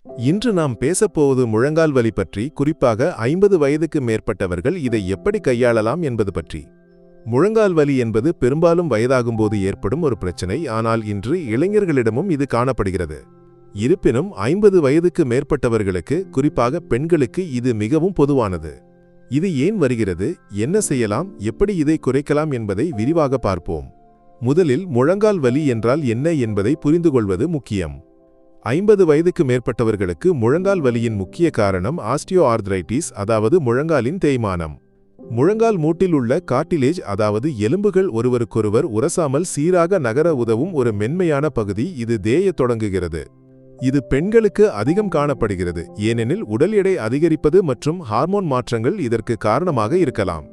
இன்று நாம் பேசப்போவது முழங்கால் வலி பற்றி, குறிப்பாக 50 வயதுக்கு மேற்பட்டவர்கள் இதை எப்படி கையாளலாம் என்பது பற்றி. முழங்கால் வலி என்பது பெரும்பாலும் வயதாகும்போது ஏற்படும் ஒரு பிரச்சனை, ஆனால் இன்று இளைஞர்களிடமும் இது காணப்படுகிறது. இருப்பினும் 50 வயதுக்கு மேற்பட்டவர்களுக்கு, குறிப்பாக பெண்களுக்கு இது மிகவும் பொதுவானது. இது ஏன் வருகிறது, என்ன செய்யலாம், எப்படி இதை குறைக்கலாம் என்பதை விரிவாக பார்ப்போம். முதலில் முழங்கால் வலி என்றால் என்ன என்பதை புரிந்துகொள்வது முக்கியம். 50 வயதுக்கு மேற்பட்டவர்களுக்கு முழங்கால் வலியின் முக்கிய காரணம் ஆஸ்டியோஆர்த்ரைட்டிஸ், அதாவது முழங்காலின் தேய்மானம். முழங்கால் மூட்டில் உள்ள கார்டிலேஜ், அதாவது எலும்புகள் ஒருவருக்கொருவர் உரசாமல் சீராக நகர உதவும் ஒரு மென்மையான பகுதி, இது தேயத் தொடங்குகிறது. இது பெண்களுக்கு அதிகம் காணப்படுகிறது, ஏனெனில் உடல் எடை அதிகரிப்பது மற்றும் ஹார்மோன் மாற்றங்கள் இதற்கு காரணமாக இருக்கலாம்.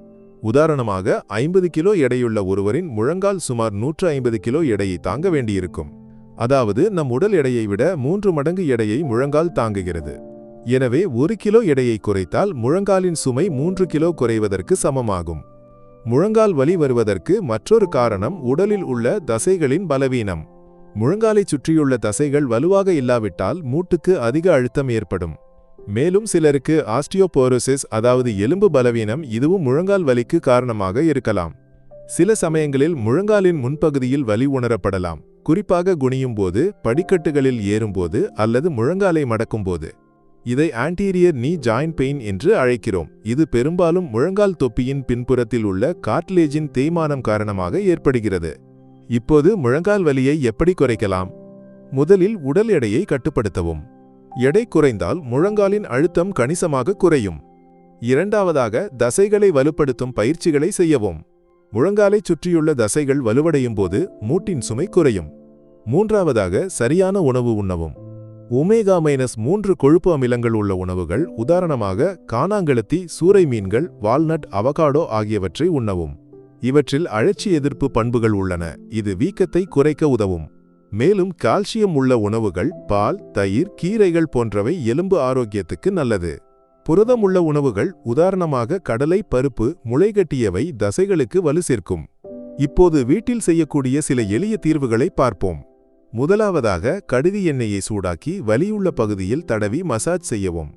உதாரணமாக, 50 கிலோ எடையுள்ள ஒருவரின் முழங்கால் சுமார் 150 கிலோ எடையை தாங்க வேண்டியிருக்கும். அதாவது நம் உடல் எடையை விட 3 மடங்கு எடையை முழங்கால் தாங்குகிறது. எனவே 1 கிலோ எடையை குறைத்தால் முழங்காலின் சுமை 3 கிலோ குறைவதற்கு சமமாகும். முழங்கால் வலி வருவதற்கு மற்றொரு காரணம் உடலில் உள்ள தசைகளின் பலவீனம். முழங்காலைச் சுற்றியுள்ள தசைகள் வலுவாக இல்லாவிட்டால் மூட்டுக்கு அதிக அழுத்தம் ஏற்படும். மேலும் சிலருக்கு ஆஸ்டியோபோரோசிஸ், அதாவது எலும்பு பலவீனம், இதுவும் முழங்கால் வலிக்கு காரணமாக இருக்கலாம். சில சமயங்களில் முழங்காலின் முன்பகுதியில் வலி உணரப்படலாம், குறிப்பாக குனியும் போது, படிக்கட்டுகளில் ஏறும்போது அல்லது முழங்காலை மடக்கும்போது. இதை ஆன்டீரியர் நீ ஜாயிண்ட் பெயின் என்று அழைக்கிறோம். இது பெரும்பாலும் முழங்கால் தொப்பியின் பின்புறத்தில் உள்ள கார்டிலேஜின் தேய்மானம் காரணமாக ஏற்படுகிறது. இப்போது முழங்கால் வலியை எப்படி குறைக்கலாம்? முதலில் உடல் எடையை கட்டுப்படுத்தவும். எடை குறைந்தால் முழங்காலின் அழுத்தம் கணிசமாக குறையும். இரண்டாவதாக, தசைகளை வலுப்படுத்தும் பயிற்சிகளை செய்யவும். முழங்காலைச் சுற்றியுள்ள தசைகள் வலுவடையும் போது மூட்டின் சுமை குறையும். மூன்றாவதாக, சரியான உணவு உண்ணவும். ஒமேகா-3 கொழுப்பு அமிலங்கள் உள்ள உணவுகள், உதாரணமாக கானாங்கழுத்தி, சூறை மீன்கள், வால்நட், அவகாடோ ஆகியவற்றை உண்ணவும். இவற்றில் அழற்சி எதிர்ப்பு பண்புகள் உள்ளன, இது வீக்கத்தை குறைக்க உதவும். மேலும் கால்சியம் உள்ள உணவுகள், பால், தயிர், கீரைகள் போன்றவை எலும்பு ஆரோக்கியத்துக்கு நல்லது. புரதம் உள்ள உணவுகள், உதாரணமாக கடலை, பருப்பு, முளைகட்டியவை தசைகளுக்கு வலு சேர்க்கும். இப்போது வீட்டில் செய்யக்கூடிய சில எளிய தீர்வுகளை பார்ப்போம். முதலாவதாக, கடுகு எண்ணெயை சூடாக்கி வலியுள்ள பகுதியில் தடவி மசாஜ் செய்யவும்.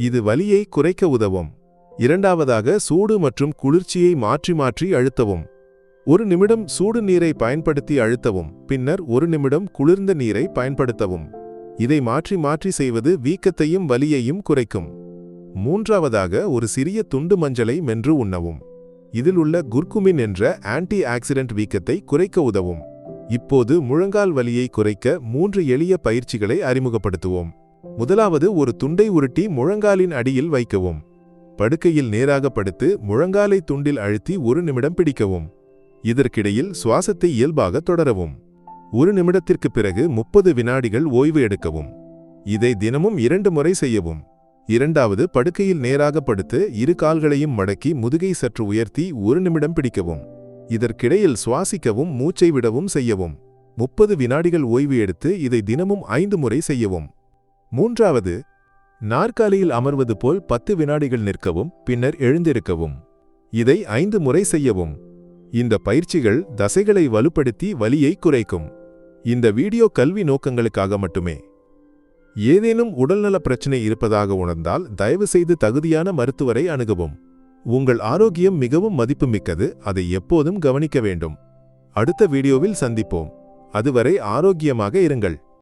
இது வலியை குறைக்க உதவும். இரண்டாவதாக, சூடு மற்றும் குளிர்ச்சியை மாற்றி மாற்றி அழுத்தவும். 1 நிமிடம் சூடு நீரை பயன்படுத்தி அழுத்தவும், பின்னர் 1 நிமிடம் குளிர்ந்த நீரை பயன்படுத்தவும். இதை மாற்றி மாற்றி செய்வது வீக்கத்தையும் வலியையும் குறைக்கும். மூன்றாவதாக, ஒரு சிறிய துண்டு மஞ்சளை மென்று உண்ணவும். இதில் உள்ள குர்குமின் என்ற ஆன்டி ஆக்சிடென்ட் வீக்கத்தை குறைக்க உதவும். இப்போது முழங்கால் வலியை குறைக்க 3 எளிய பயிற்சிகளை அறிமுகப்படுத்துவோம். முதலாவது, ஒரு துண்டை உருட்டி முழங்காலின் அடியில் வைக்கவும். படுக்கையில் நேராக படுத்து முழங்காலை துண்டில் அழுத்தி 1 நிமிடம் பிடிக்கவும். இதற்கிடையில் சுவாசத்தை இயல்பாக தொடரவும். 1 நிமிடத்திற்கு பிறகு 30 வினாடிகள் ஓய்வு எடுக்கவும். இதை தினமும் 2 முறை செய்யவும். இரண்டாவது, படுக்கையில் நேராக படுத்து 2 கால்களையும் மடக்கி முதுகை சற்று உயர்த்தி 1 நிமிடம் பிடிக்கவும். இதற்கிடையில் சுவாசிக்கவும் மூச்சை விடவும் செய்யவும். 30 வினாடிகள் ஓய்வு எடுத்து இதை தினமும் 5 முறை செய்யவும். மூன்றாவது, நாற்காலியில் அமர்வது போல் 10 வினாடிகள் நிற்கவும், பின்னர் எழுந்திருக்கவும். இதை 5 முறை செய்யவும். இந்த பயிற்சிகள் தசைகளை வலுப்படுத்தி வலியை குறைக்கும். இந்த வீடியோ கல்வி நோக்கங்களுக்காக மட்டுமே. ஏதேனும் உடல்நல பிரச்சனை இருப்பதாக உணர்ந்தால் தயவுசெய்து தகுதியான மருத்துவரை அணுகவும். உங்கள் ஆரோக்கியம் மிகவும் மதிப்புமிக்கது, அதை எப்போதும் கவனிக்க வேண்டும். அடுத்த வீடியோவில் சந்திப்போம். அதுவரை ஆரோக்கியமாக இருங்கள்.